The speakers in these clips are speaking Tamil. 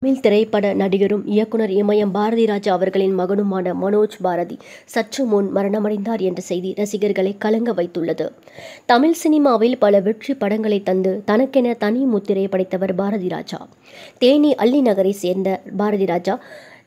தமிழ் திரைப்பட நடிகரும் இயக்குனர் இமயம் பாரதிராஜா அவர்களின் மகனுமான மனோஜ் பாரதி சற்று முன் மரணமடைந்தார் என்ற செய்தி ரசிகர்களை கலங்க வைத்துள்ளது. தமிழ் சினிமாவில் பல வெற்றி படங்களை தந்து தனக்கென தனி முத்திரை படைத்தவர் பாரதிராஜா. தேனி அல்லி நகரை சேர்ந்த பாரதிராஜா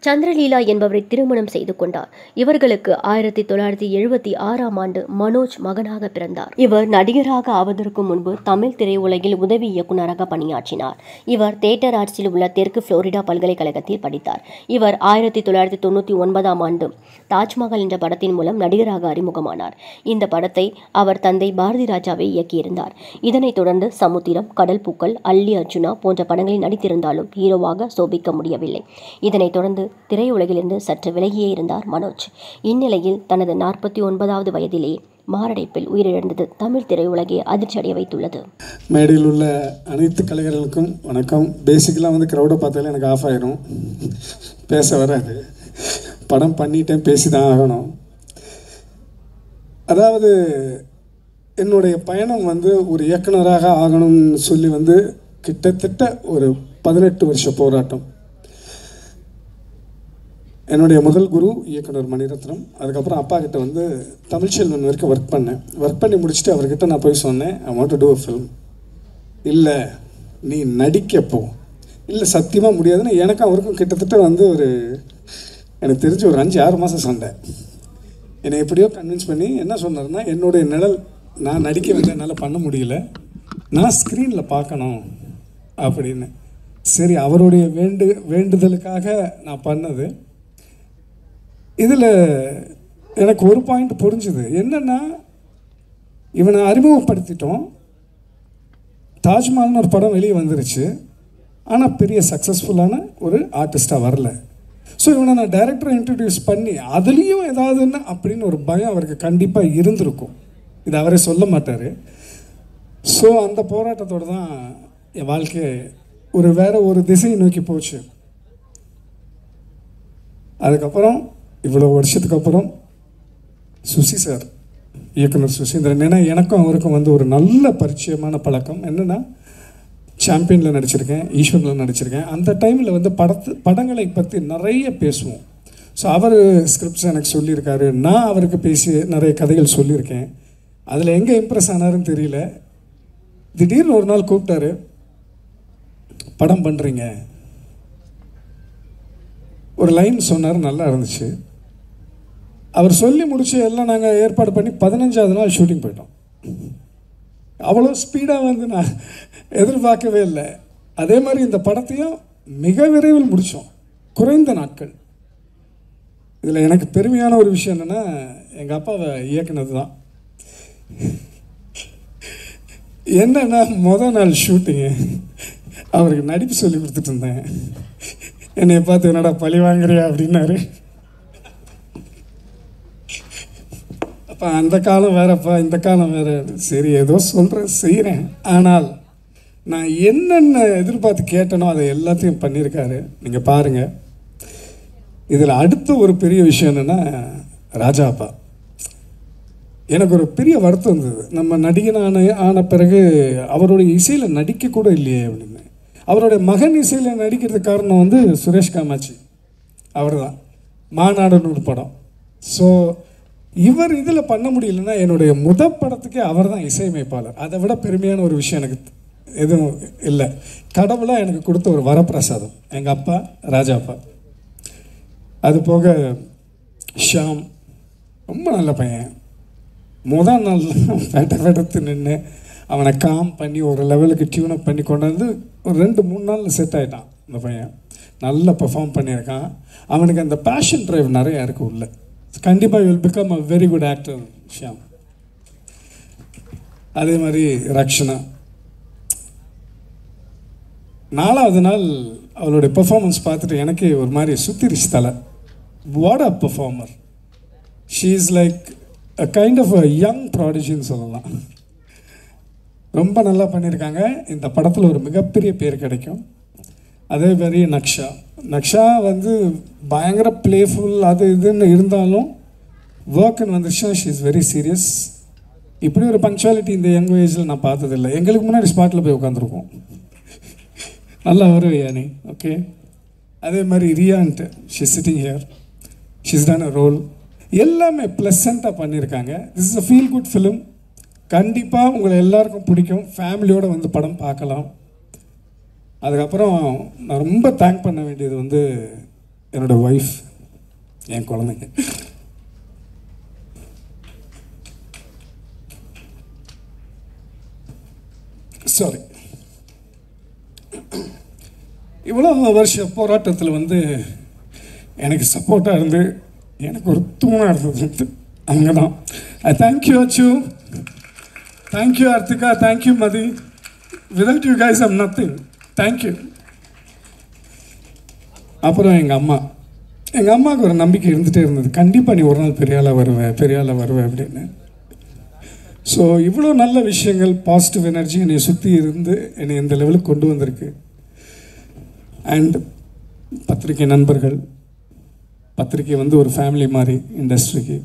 சந்திரலீலா என்பவரை திருமணம் செய்து கொண்டார். இவர்களுக்கு 1976ஆம் ஆண்டு மனோஜ் மகனாக பிறந்தார். இவர் நடிகராக ஆவதற்கு முன்பு தமிழ் திரையுலகில் உதவி இயக்குநராக பணியாற்றினார். இவர் தியேட்டர் ஆர்ட்ஸில் உள்ள தெற்கு புளோரிடா பல்கலைக்கழகத்தில் படித்தார். இவர் 1999ஆம் ஆண்டு தாஜ்மஹால் என்ற படத்தின் மூலம் நடிகராக அறிமுகமானார். இந்த படத்தை அவர் தந்தை பாரதிராஜாவை இயக்கியிருந்தார். இதனைத் தொடர்ந்து சமுத்திரம், கடல் பூக்கள், அல்லி அர்ஜுனா போன்ற படங்களில் நடித்திருந்தாலும் ஹீரோவாக சோபிக்க முடியவில்லை. இதனைத் தொடர்ந்து திரையுலகிலிருந்து சற்று விலகியே இருந்தார் மனோஜ். இந்நிலையில் தனது 49வது வயதிலேயே மாரடைப்பில் உயிரிழந்தது தமிழ் திரையுலகை அதிர்ச்சியடைய வைத்துள்ளது. மேடையில் உள்ள அனைத்து கலைஞர்களுக்கும் வணக்கம். பேசிக்கலாக க்ரௌடை பார்த்தாலே எனக்கு ஆஃப் ஆயிரும், பேச வராது. படம் பண்ணிட்டேன், பேசி தான் ஆகணும். அதாவது என்னுடைய பயணம் ஒரு இயக்குனராக ஆகணும்னு சொல்லி கிட்டத்தட்ட ஒரு 18 வருஷ போராட்டம். என்னுடைய முதல் குரு இயக்குனர் மணிரத்னம். அதுக்கப்புறம் அப்பா கிட்ட தமிழ்ச்செல்வன் வரைக்கும் ஒர்க் பண்ணி முடிச்சுட்டு அவர்கிட்ட நான் போய் சொன்னேன், I want to do a film. இல்லை நீ நடிக்கப்போ, இல்லை சத்தியமாக முடியாதுன்னு எனக்கும் அவருக்கும் கிட்டத்தட்ட ஒரு எனக்கு தெரிஞ்சு ஒரு 5-6 மாதம் சண்டை. என்னை எப்படியோ கன்வின்ஸ் பண்ணி என்ன சொன்னார்னா, என்னுடைய நிழல் நான் நடிக்க என்னால் பண்ண முடியல, நான் ஸ்க்ரீனில் பார்க்கணும் அப்படின்னு. சரி, அவருடைய வேண்டுதலுக்காக நான் பண்ணது. இதில் எனக்கு ஒரு பாயிண்ட் புரிஞ்சுது. என்னென்னா, இவனை அறிமுகப்படுத்திட்டோம், தாஜ்மஹால்னு ஒரு படம் வெளியே வந்துருச்சு, ஆனால் பெரிய சக்ஸஸ்ஃபுல்லான ஒரு ஆர்டிஸ்டாக வரல. ஸோ இவனை நான் டைரக்டரை இன்ட்ரடியூஸ் பண்ணி அதுலேயும் ஏதாவதுன்னு அப்படின்னு ஒரு பயம் அவருக்கு கண்டிப்பாக இருந்திருக்கும். இது அவரே சொல்ல மாட்டார். ஸோ அந்த போராட்டத்தோடு தான் என் வாழ்க்கை வேறு ஒரு திசையை நோக்கி போச்சு. அதுக்கப்புறம் இவ்வளோ வருஷத்துக்கு அப்புறம் சுசி சார், இயக்குனர் சுசீந்திரன், ஏன்னா எனக்கும் அவருக்கும் ஒரு நல்ல பரிச்சயமான பழக்கம். என்னென்னா, சாம்பியனில் நடிச்சிருக்கேன், ஈஸ்வரில் நடிச்சிருக்கேன். அந்த டைமில் படங்களை பற்றி நிறைய பேசுவோம். ஸோ அவர் ஸ்கிரிப்ட்ஸ் எனக்கு சொல்லியிருக்காரு, நான் அவருக்கு பேசி நிறைய கதைகள் சொல்லியிருக்கேன். அதில் எங்கே இம்ப்ரெஸ் ஆனாருன்னு தெரியல. திடீர்னு ஒரு நாள் கூப்பிட்டாரு, படம் பண்ணுறீங்க, ஒரு லைன் சொன்னார், நல்லா இருந்துச்சு. அவர் சொல்லி முடிச்சு எல்லாம் நாங்கள் ஏற்பாடு பண்ணி 15ஆவது நாள் ஷூட்டிங் போயிட்டோம். அவ்வளோ ஸ்பீடாக நான் எதிர்பார்க்கவே இல்லை. அதே மாதிரி இந்த படத்தையும் மிக விரைவில் முடித்தோம், குறைந்த நாட்கள். இதில் எனக்கு பெருமையான ஒரு விஷயம் என்னென்னா, எங்கள் அப்பாவை இயக்குனது தான். என்னன்னா, மொதல் நாள் ஷூட்டிங்கு அவருக்கு நடிப்பு சொல்லி கொடுத்துட்டு இருந்தேன். என்னை பார்த்து என்னடா பழி வாங்குறியா அப்படின்னாரு. அப்போ அந்த காலம் வேறப்பா, இந்த காலம் வேறு. சரி, ஏதோ சொல்கிறேன், செய்கிறேன். ஆனால் நான் என்னென்ன எதிர்பார்த்து கேட்டனோ அதை எல்லாத்தையும் பண்ணியிருக்காரு. நீங்கள் பாருங்கள். இதில் அடுத்த ஒரு பெரிய விஷயம் என்னென்னா, ராஜா அப்பா எனக்கு ஒரு பெரிய வருத்தம் இருந்தது. நம்ம நடிகனான ஆன பிறகு அவருடைய இசையில் நடிக்க கூட இல்லையே அப்படின்னு. அவருடைய மகன் இசையில் நடிக்கிறதுக்கு காரணம் சுரேஷ் காமாட்சி, அவர் தான். மாநாடுன்னு ஒரு படம். ஸோ இவர் இதில் பண்ண முடியலன்னா, என்னுடைய படத்துக்கே அவர் தான் இசையமைப்பாளர். அதை விட பெருமையான ஒரு விஷயம் எனக்கு எதுவும் இல்லை. கடவுளாக எனக்கு கொடுத்த ஒரு வரப்பிரசாதம் எங்கள் அப்பா ராஜா அப்பா. அது போக ஷாம் ரொம்ப நல்ல பையன். முதல் நாள் ஃபேட்டத்து நின்று அவனை காம் பண்ணி ஒரு லெவலுக்கு டியூனப் பண்ணி கொண்டு ஒரு 2-3 நாளில் செட் ஆகிட்டான். அந்த பையன் நல்லா பெர்ஃபார்ம் பண்ணியிருக்கான். அவனுக்கு அந்த பேஷன் ட்ரைவ் நிறையா இருக்குது உள்ள. கண்டிப்பாக will become a very good actor Shyam. அதே மாதிரி ரக்ஷனா, 4வது நாள் அவளுடைய பெர்ஃபார்மன்ஸ் பார்த்துட்டு எனக்கே ஒரு மாதிரி சுத்திரிச்சு தலை. What a performer. She is like a kind of a young ப்ராடிஜின்னு சொல்லலாம். ரொம்ப நல்லா பண்ணியிருக்காங்க. இந்த படத்தில் ஒரு மிகப்பெரிய பேர் கிடைக்கும். அதே மாதிரி நக்ஷா பயங்கர பிளேஃபுல் அது இதுன்னு இருந்தாலும் ஒர்க்குன்னு வந்துச்சுன்னா ஷீ இஸ் வெரி சீரியஸ். இப்படி ஒரு பங்க்சுவாலிட்டி இந்த யங் ஏஜில் நான் பார்த்ததில்லை. எங்களுக்கு முன்னாடி ஸ்பாட்டில் போய் உட்காந்துருக்கோம். நல்லா வருவியா நீ? ஓகே. அதே மாதிரி ரியான்ட்டு she's sitting here, she's done a role. எல்லாமே ப்ளசண்ட்டாக பண்ணியிருக்காங்க. This is a feel good film. கண்டிப்பாக உங்களை எல்லாருக்கும் பிடிக்கும். ஃபேமிலியோடு வந்து படம் பார்க்கலாம். அதுக்கப்புறம் நான் ரொம்ப தேங்க் பண்ண வேண்டியது வந்து என்னோடய ஒய்ஃப், என் குழந்தைங்க. சாரி, இவ்வளோ வருஷ போராட்டத்தில் வந்து எனக்கு சப்போர்ட்டாக இருந்து எனக்கு ஒரு தூணாக இருந்தது வந்து அங்கே தான். தேங்க்யூ அச்சு, thank you Arthika, thank you Mathi. Without you guys I'm nothing. Thank you. அப்புறம் எங்கள் அம்மாவுக்கு ஒரு நம்பிக்கை இருந்துகிட்டே இருந்தது, கண்டிப்பாக நீ ஒரு நாள் பெரிய ஆளாக வருவேன் அப்படின்னு. ஸோ இவ்வளோ நல்ல விஷயங்கள், பாசிட்டிவ் எனர்ஜி என்னை சுற்றி இருந்து என்னை இந்த லெவலுக்கு கொண்டு வந்திருக்கு. அண்ட் பத்திரிகை நண்பர்கள், பத்திரிகை வந்து ஒரு ஃபேமிலி மாதிரி இண்டஸ்ட்ரிக்கு,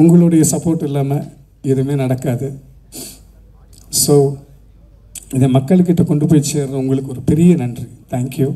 உங்களுடைய சப்போர்ட் இல்லாமல் எதுவுமே நடக்காது. ஸோ இதை மக்கள்கிட்ட கொண்டு போய் சேர்ற உங்களுக்கு ஒரு பெரிய நன்றி. தேங்க்யூ.